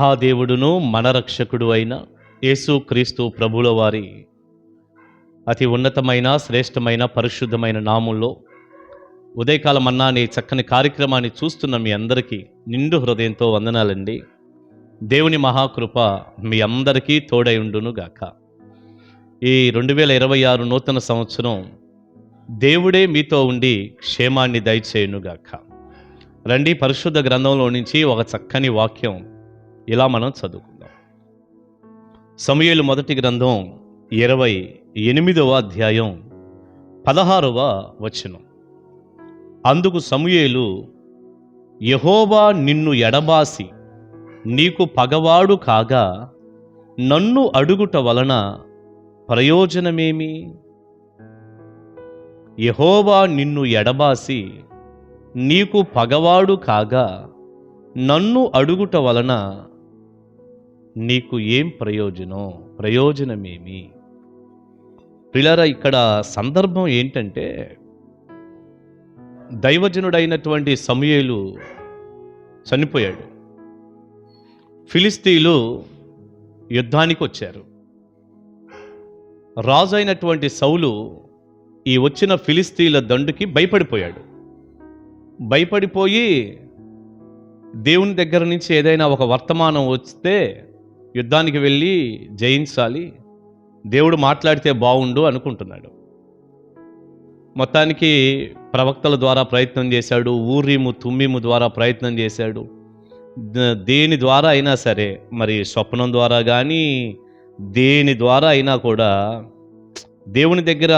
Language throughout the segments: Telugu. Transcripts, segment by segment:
మహాదేవుడును మన రక్షకుడు అయిన యేసుక్రీస్తు ప్రభుల వారి అతి ఉన్నతమైన శ్రేష్టమైన పరిశుద్ధమైన నామంలో ఉదయకాల మన్నా అనే చక్కని కార్యక్రమాన్ని చూస్తున్న మీ అందరికీ నిండు హృదయంతో వందనాలండి. దేవుని మహాకృప మీ అందరికీ తోడై ఉండును గాక. ఈ 2026 నూతన సంవత్సరం దేవుడే మీతో ఉండి క్షేమాన్ని దయచేయునుగాక. రండి, పరిశుద్ధ గ్రంథంలో నుంచి ఒక చక్కని వాక్యం ఇలా మనం చదువుకుందాం. సమూయేలు మొదటి గ్రంథం 28వ అధ్యాయం 16వ వచనం. అందుకు సమూయేలు, యెహోవా నిన్ను ఎడబాసి నీకు పగవాడు కాగా నన్ను అడుగుట వలన ప్రయోజనమేమి? యెహోవా నిన్ను ఎడబాసి నీకు పగవాడు కాగా నన్ను అడుగుట వలన నీకు ఏం ప్రయోజనమేమి? ప్రియులారా, ఇక్కడ సందర్భం ఏంటంటే, దైవజనుడైనటువంటి సమూయేలు చనిపోయాడు. ఫిలిస్తీయులు యుద్ధానికి వచ్చారు. రాజు అయినటువంటి సౌలు ఈ వచ్చిన ఫిలిస్తీయుల దండుకి భయపడిపోయి దేవుని దగ్గర నుంచి ఏదైనా ఒక వర్తమానం వస్తే యుద్ధానికి వెళ్ళి జయించాలి, దేవుడు మాట్లాడితే బాగుండు అనుకుంటున్నాడు. మొత్తానికి ప్రవక్తల ద్వారా ప్రయత్నం చేశాడు, ఊరీము తుమ్మీము ద్వారా ప్రయత్నం చేశాడు. దేని ద్వారా అయినా సరే, మరి స్వప్నం ద్వారా కానీ దేని ద్వారా అయినా కూడా దేవుని దగ్గర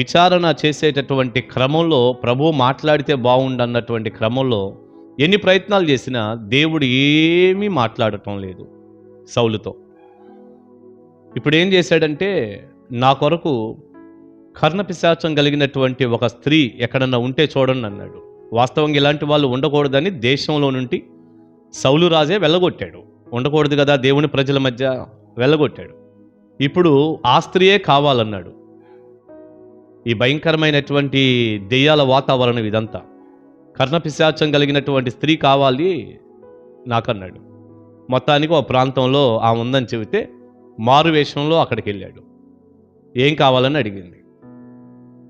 విచారణ చేసేటటువంటి క్రమంలో ప్రభు మాట్లాడితే బాగుండన్నటువంటి క్రమంలో ఎన్ని ప్రయత్నాలు చేసినా దేవుడు ఏమీ మాట్లాడటం లేదు సౌలుతో. ఇప్పుడు ఏం చేశాడంటే, నా కొరకు కర్ణపిశాచం కలిగినటువంటి ఒక స్త్రీ ఎక్కడన్నా ఉంటే చూడండి అన్నాడు. వాస్తవంగా ఇలాంటి వాళ్ళు ఉండకూడదని దేశంలో నుండి సౌలు రాజే వెళ్ళగొట్టాడు. ఉండకూడదు కదా దేవుని ప్రజల మధ్య, వెళ్ళగొట్టాడు. ఇప్పుడు ఆ స్త్రీయే కావాలన్నాడు. ఈ భయంకరమైనటువంటి దెయ్యాల వాతావరణం ఇదంతా. కర్ణపిశాచం కలిగినటువంటి స్త్రీ కావాలి నాకన్నాడు. మొత్తానికి ఒక ప్రాంతంలో ఆమె ఉందని చెబితే మారువేషంలో అక్కడికి వెళ్ళాడు. ఏం కావాలని అడిగింది.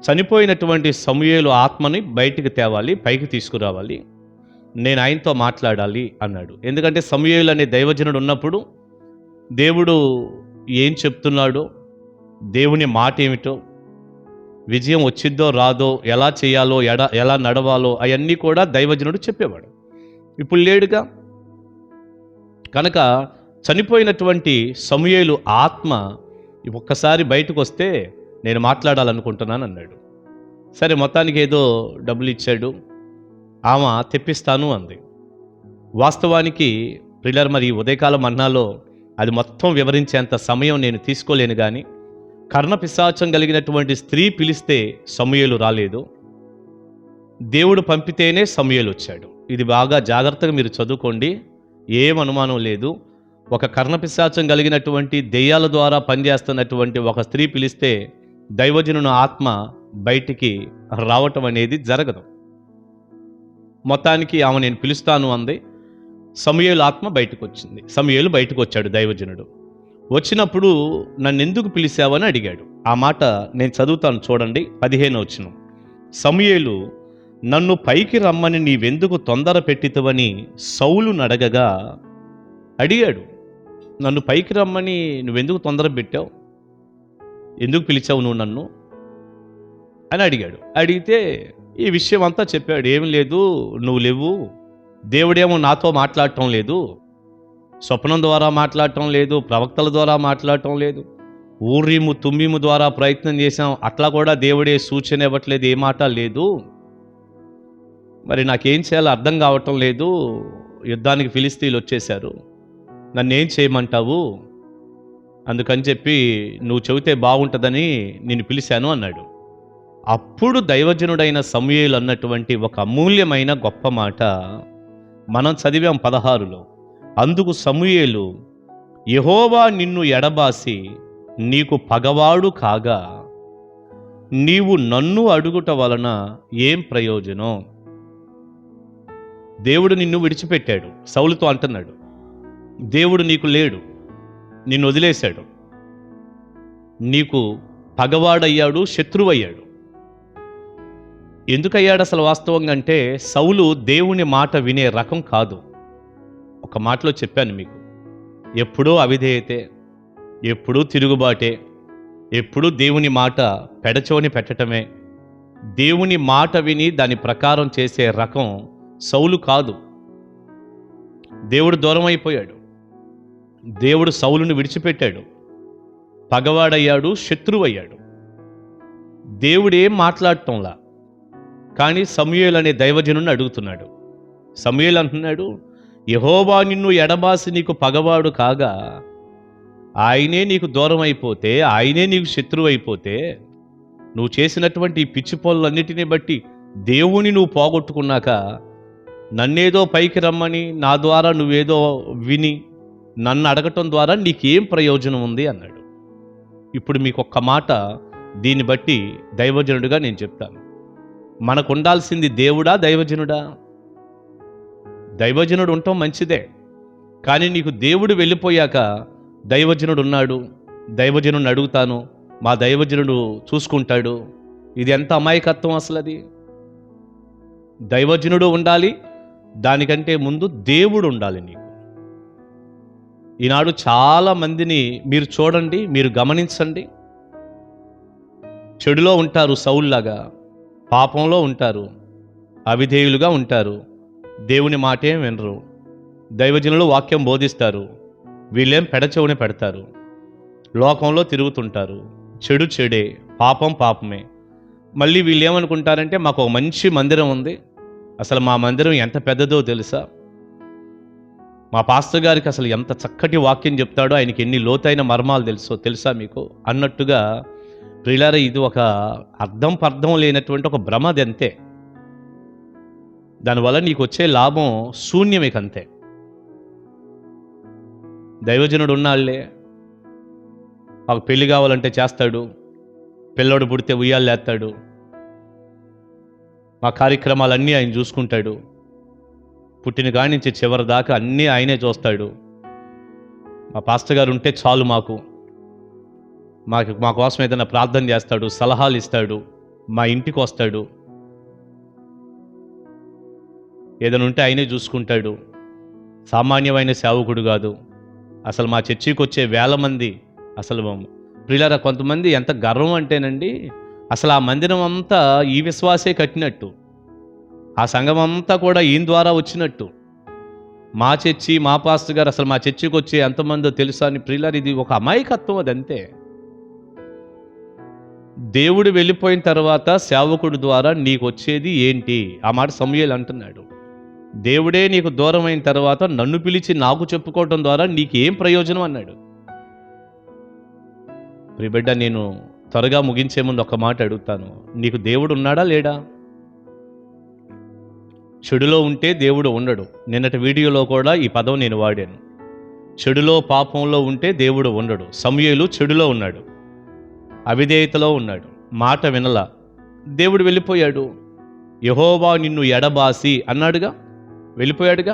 చనిపోయినటువంటి సమూయేలు ఆత్మని బయటికి తేవాలి, పైకి తీసుకురావాలి, నేను ఆయనతో మాట్లాడాలి అన్నాడు. ఎందుకంటే సమూయేలు అనే దైవజనుడు ఉన్నప్పుడు దేవుడు ఏం చెప్తున్నాడో, దేవుని మాట ఏమిటో, విజయం వచ్చిద్దో రాదో, ఎలా చేయాలో, ఎలా నడవాలో అవన్నీ కూడా దైవజనుడు చెప్పేవాడు. ఇప్పుడు లేడుగా. కనుక చనిపోయినటువంటి సమూయేలు ఆత్మ ఒక్కసారి బయటకు వస్తే నేను మాట్లాడాలనుకుంటున్నాను అన్నాడు. సరే, మొత్తానికి ఏదో డబ్బులు ఇచ్చాడు. ఆమె తెప్పిస్తాను అంది. వాస్తవానికి ప్రియులారా, మరి ఉదయకాలం అన్నాలో అది మొత్తం వివరించేంత సమయం నేను తీసుకోలేను. కానీ కర్ణపిశాచం కలిగినటువంటి స్త్రీ పిలిస్తే సమూయేలు రాలేదు, దేవుడు పంపితేనే సమూయేలు వచ్చాడు. ఇది బాగా జాగ్రత్తగా మీరు చదువుకోండి, ఏం అనుమానం లేదు. ఒక కర్ణపిశాచం కలిగినటువంటి దెయ్యాల ద్వారా పనిచేస్తున్నటువంటి ఒక స్త్రీ పిలిస్తే దైవజనుని ఆత్మ బయటికి రావటం అనేది జరగదు. మొత్తానికి ఆమె నేను పిలుస్తాను అంది. సమూయేలు ఆత్మ బయటకు వచ్చింది. సమూయేలు బయటకు వచ్చాడు. దైవజనుడు వచ్చినప్పుడు నన్ను ఎందుకు పిలిచావని అడిగాడు. ఆ మాట నేను చదువుతాను చూడండి, 15వ వచనం. సమూయేలు, నన్ను పైకి రమ్మని నీవెందుకు తొందర పెట్టితవని సౌలును అడిగాడు. నన్ను పైకి రమ్మని నువ్వెందుకు తొందర పెట్టావు, ఎందుకు పిలిచావు నువ్వు నన్ను అని అడిగాడు. అడిగితే ఈ విషయం అంతా చెప్పాడు. ఏం లేదు, నువ్వు లేవు, దేవుడేమో నాతో మాట్లాడటం లేదు, స్వప్నం ద్వారా మాట్లాడటం లేదు, ప్రవక్తల ద్వారా మాట్లాడటం లేదు, ఊరీము తుమ్మీము ద్వారా ప్రయత్నం చేశాం, అట్లా కూడా దేవుడే సూచన ఇవ్వట్లేదు, ఏ మాట లేదు, మరి నాకేం చేయాలో అర్థం కావటం లేదు, యుద్ధానికి ఫిలిస్తీయులు వచ్చేశారు, నన్ను ఏం చేయమంటావు, అందుకని చెప్పి నువ్వు చెబితే బాగుంటుందని నిన్ను పిలిచాను అన్నాడు. అప్పుడు దైవజనుడైన సమూయేలు అన్నటువంటి ఒక అమూల్యమైన గొప్ప మాట మనం చదివాం 16లో. అందుకు సమూయేలు, యెహోవా నిన్ను ఎడబాసి నీకు పగవాడు కాగా నీవు నన్ను అడుగుట వలన ఏం ప్రయోజనం? దేవుడు నిన్ను విడిచిపెట్టాడు. సౌలుతో అంటున్నాడు, దేవుడు నీకు లేడు, నిన్ను వదిలేశాడు, నీకు పగవాడయ్యాడు, శత్రువయ్యాడు. ఎందుకయ్యాడు అసలు వాస్తవంగా అంటే, సౌలు దేవుని మాట వినే రకం కాదు. ఒక మాటలో చెప్పాను మీకు, ఎప్పుడూ అవిధేయతే, ఎప్పుడూ తిరుగుబాటే, ఎప్పుడూ దేవుని మాట పెడచోని పెట్టటమే, దేవుని మాట విని దాని ప్రకారం చేసే రకం సౌలు కాదు. దేవుడు దూరం అయిపోయాడు, దేవుడు సౌలును విడిచిపెట్టాడు, పగవాడయ్యాడు, శత్రువయ్యాడు. దేవుడేం మాట్లాడటంలా. కానీ సమూయేలు అనే దైవజనుడిని అడుగుతున్నాడు. సమూయేలు అంటున్నాడు, యెహోవా నిన్ను ఎడబాసి నీకు పగవాడు కాగా ఆయనే నీకు దూరం అయిపోతే, ఆయనే నీకు శత్రువు అయిపోతే, నువ్వు చేసినటువంటి ఈ పిచ్చి పనులన్నిటినీ బట్టి దేవుని నువ్వు పోగొట్టుకున్నాక నన్నేదో పైకి రమ్మని నా ద్వారా నువ్వేదో విని నన్ను అడగటం ద్వారా నీకేం ప్రయోజనం ఉంది అన్నాడు. ఇప్పుడు మీకు ఒక్క మాట దీన్ని బట్టి దైవజనుడిగా నేను చెప్తాను. మనకు ఉండాల్సింది దేవుడా, దైవజనుడా? దైవజనుడు ఉండటం మంచిదే, కానీ నీకు దేవుడు వెళ్ళిపోయాక దైవజనుడు ఉన్నాడు, దైవజనుడిని అడుగుతాను, మా దైవజనుడు చూసుకుంటాడు, ఇది ఎంత అమాయకత్వం అసలు. అది దైవజనుడు ఉండాలి, దానికంటే ముందు దేవుడు ఉండాలి నీకు. ఈనాడు చాలా మందిని మీరు చూడండి, మీరు గమనించండి, చెడులో ఉంటారు, సౌలులాగా పాపంలో ఉంటారు, అవిధేయులుగా ఉంటారు, దేవుని మాటేం వినరు, దైవజనులు వాక్యం బోధిస్తారు, వీళ్ళేం పెడచెవుని పెడతారు, లోకంలో తిరుగుతుంటారు, చెడు చెడే, పాపం పాపమే. మళ్ళీ వీళ్ళు ఏమనుకుంటారంటే మాకు ఒక మంచి మందిరం ఉంది, అసలు మా మందిరం ఎంత పెద్దదో తెలుసా, మా పాస్టర్ గారికి అసలు ఎంత చక్కటి వాక్యం చెప్తాడో, ఆయనకి ఎన్ని లోతైన మర్మాలు తెలుసా మీకు అన్నట్టుగా. ప్రియులారా, ఇది ఒక అర్థం పర్థం లేనటువంటి ఒక భ్రమ. అది అంతే. దానివల్ల నీకు వచ్చే లాభం శూన్యమేకంతే. దైవజనుడు ఉన్నాళ్లే, మాకు పెళ్లి కావాలంటే చేస్తాడు, పిల్లోడు పుడితే ఉయ్యాలు లేస్తాడు, మా కార్యక్రమాలన్నీ ఆయన చూసుకుంటాడు, పుట్టిన కాడి నుంచి చివరి దాకా అన్నీ ఆయనే చూస్తాడు. మా పాస్టర్ గారు ఉంటే చాలు, మా కోసం ఏదైనా ప్రార్థన చేస్తాడు, సలహాలు ఇస్తాడు, మా ఇంటికి వస్తాడు, ఏదైనా ఉంటే ఆయనే చూసుకుంటాడు. సామాన్యమైన సేవకుడు కాదు. అసలు మా చర్చికి వచ్చే వేల మంది, అసలు ప్రియులారా, కొంతమంది ఎంత గర్వం అంటేనండి, అసలు ఆ మందిరం అంతా ఈ విశ్వాసే కట్టినట్టు, ఆ సంఘం అంతా కూడా ఈయన ద్వారా వచ్చినట్టు. మా చర్చి, మా పాస్టర్ గారు అసలు మా చర్చికి వచ్చే ఎంతమందో తెలుసా అని. ప్రియులారా, ఇది ఒక అమాయకత్వం. అదంతే. దేవుడు వెళ్ళిపోయిన తర్వాత సేవకుడు ద్వారా నీకు వచ్చేది ఏంటి? ఆ మాట సమూయేలు అంటున్నాడు. దేవుడే నీకు దూరం అయిన తర్వాత నన్ను పిలిచి నాకు చెప్పుకోవటం ద్వారా నీకేం ప్రయోజనం అన్నాడు. ప్రియబిడ్డ, నేను త్వరగా ముగించే ముందు ఒక మాట అడుగుతాను, నీకు దేవుడు ఉన్నాడా లేడా? చెడులో ఉంటే దేవుడు ఉండడు. నిన్నటి వీడియోలో కూడా ఈ పదం నేను వాడాను. చెడులో, పాపంలో ఉంటే దేవుడు ఉండడు. సమూయేలు చెడులో ఉన్నాడు, అవిధేయతలో ఉన్నాడు, మాట వినలా, దేవుడు వెళ్ళిపోయాడు. యెహోవా నిన్ను ఎడబాసి అన్నాడుగా, వెళ్ళిపోయాడుగా.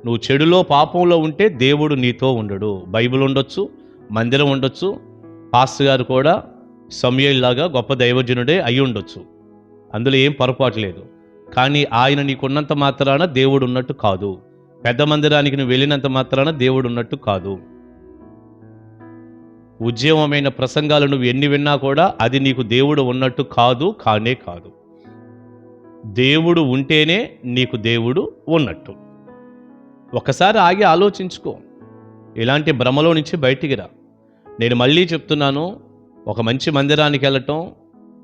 నువ్వు చెడులో, పాపంలో ఉంటే దేవుడు నీతో ఉండడు. బైబిల్ ఉండొచ్చు, మందిరం ఉండొచ్చు, పాస్టర్ గారు కూడా సమూయేలులాగా గొప్ప దైవజనుడే అయి ఉండొచ్చు, అందులో ఏం పొరపాటు లేదు. కానీ ఆయన నీకున్నంత మాత్రాన దేవుడు ఉన్నట్టు కాదు. పెద్ద మందిరానికి నువ్వు వెళ్ళినంత మాత్రాన దేవుడు ఉన్నట్టు కాదు. ఉద్యమమైన ప్రసంగాలు నువ్వు ఎన్ని విన్నా కూడా అది నీకు దేవుడు ఉన్నట్టు కాదు, కానే కాదు. దేవుడు ఉంటేనే నీకు దేవుడు ఉన్నట్టు. ఒకసారి ఆగి ఆలోచించుకో, ఇలాంటి భ్రమలో నుంచి బయటికి రా. నేను మళ్ళీ చెప్తున్నాను, ఒక మంచి మందిరానికి వెళ్ళటం,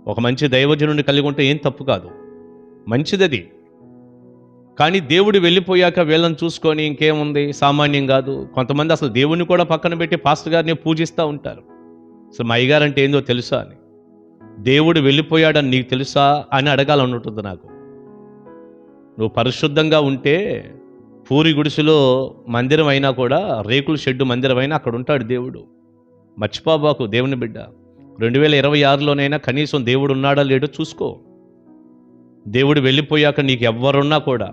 ఒక మంచి దైవజనుడిని కలిగి ఉంటే ఏం తప్పు కాదు, మంచిదది. కానీ దేవుడు వెళ్ళిపోయాక వీళ్ళని చూసుకొని ఇంకేముంది, సామాన్యం కాదు. కొంతమంది అసలు దేవుణ్ణి కూడా పక్కన పెట్టి పాస్టర్ గారిని పూజిస్తూ ఉంటారు. అసలు మా అయ్యగారు అంటే ఏందో తెలుసా అని, దేవుడు వెళ్ళిపోయాడని నీకు తెలుసా అని అడగాలని ఉంటుంది నాకు. నువ్వు పరిశుద్ధంగా ఉంటే పూరి గుడిసెలో మందిరం అయినా కూడా, రేకుల షెడ్డు మందిరం అయినా అక్కడ ఉంటాడు దేవుడు. మర్చిపోబాకు దేవుని బిడ్డ. 2026లోనైనా కనీసం దేవుడు ఉన్నాడా లేడో చూసుకో. దేవుడు వెళ్ళిపోయాక నీకు ఎవ్వరున్నా కూడా,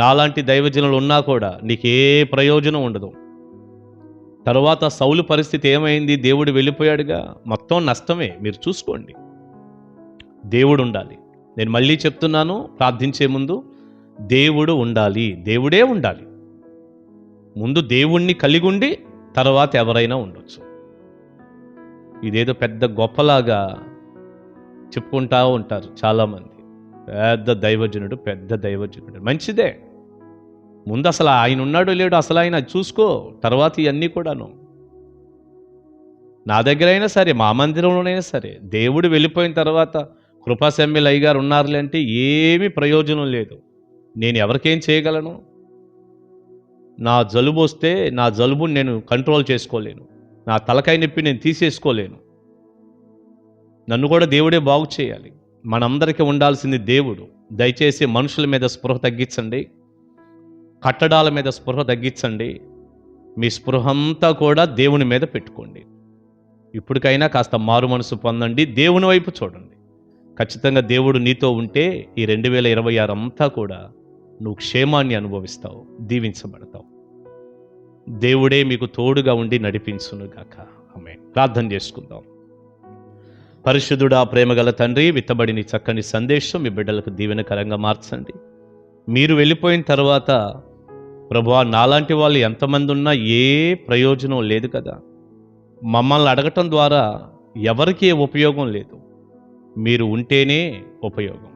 నాలాంటి దైవజనులు ఉన్నా కూడా నీకే ప్రయోజనం ఉండదు. తర్వాత సౌలు పరిస్థితి ఏమైంది? దేవుడు వెళ్ళిపోయాడుగా. మొత్తం నష్టమే. మీరు చూసుకోండి. దేవుడు ఉండాలి. నేను మళ్ళీ చెప్తున్నాను, ప్రార్థించే ముందు దేవుడు ఉండాలి. దేవుడే ఉండాలి. ముందు దేవుణ్ణి కలిగి ఉండి తర్వాత ఎవరైనా ఉండొచ్చు. ఇదేదో పెద్ద గొప్పలాగా చెప్పుకుంటా ఉంటారు చాలామంది. పెద్ద దైవజనుడు మంచిదే. ముందు అసలు ఆయన ఉన్నాడో లేడో అసలు ఆయన చూసుకో, తర్వాత ఇవన్నీ కూడాను. నా దగ్గరైనా సరే, మా మందిరంలోనైనా సరే, దేవుడు వెళ్ళిపోయిన తర్వాత కృపాసెమ్మెల్ అయ్యగారు ఉన్నారులే అంటే ఏమీ ప్రయోజనం లేదు. నేను ఎవరికేం చేయగలను? నా జలుబు వస్తే నా జలుబుని నేను కంట్రోల్ చేసుకోలేను. నా తలకాయ నొప్పి నేను తీసేసుకోలేను. నన్ను కూడా దేవుడే బాగు చేయాలి. మనందరికీ ఉండాల్సింది దేవుడు. దయచేసి మనుషుల మీద స్పృహ తగ్గించండి, కట్టడాల మీద స్పృహ తగ్గించండి. మీ స్పృహ అంతా కూడా దేవుని మీద పెట్టుకోండి. ఇప్పటికైనా కాస్త మారు మనసు పొందండి, దేవుని వైపు చూడండి. ఖచ్చితంగా దేవుడు నీతో ఉంటే ఈ 2026 అంతా కూడా నువ్వు క్షేమాన్ని అనుభవిస్తావు, దీవించబడతావు. దేవుడే మీకు తోడుగా ఉండి నడిపించునుగాక. ఆమేన్. ప్రార్థన చేసుకుందాం. పరిశుద్ధుడా, ప్రేమగల తండ్రి, విత్తబడిన చక్కని సందేశం మీ బిడ్డలకు దీవెనకరంగా మార్చండి. మీరు వెళ్ళిపోయిన తర్వాత ప్రభువా, నాలాంటి వాళ్ళు ఎంతమంది ఉన్నా ఏ ప్రయోజనం లేదు కదా. మమ్మల్ని అడగటం ద్వారా ఎవరికీ ఉపయోగం లేదు. మీరు ఉంటేనే ఉపయోగం.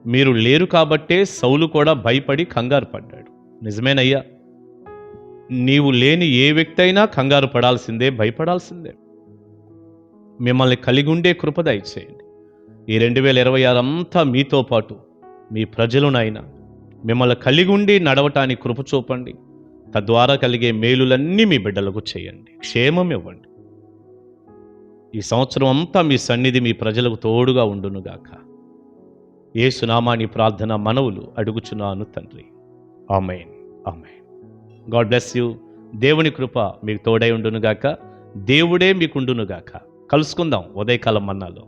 మీరు లేరు కాబట్టే సౌలు కూడా భయపడి కంగారు పడ్డాడు. నిజమేనయ్యా, నీవు లేని ఏ వ్యక్తి అయినా కంగారు పడాల్సిందే, భయపడాల్సిందే. మిమ్మల్ని కలిగి ఉండే కృప దయచేయండి. ఈ 2026 అంతా మీతో పాటు మీ ప్రజలునైనా మిమ్మల్ని కలిగి ఉండి నడవటానికి కృప చూపండి. తద్వారా కలిగే మేలులన్నీ మీ బిడ్డలకు చేయండి, క్షేమం ఇవ్వండి. ఈ సంవత్సరం అంతా మీ సన్నిధి మీ ప్రజలకు తోడుగా ఉండునుగాక. యేసు నామాని ప్రార్థన మనవులు అడుగుచున్నాను తండ్రి. Amen, amen. God bless you. దేవుని కృప మీకు తోడై ఉండునుగాక. దేవుడే మీకుండునుగాక. కలుసుకుందాం ఉదయకాలం మన్నాలో.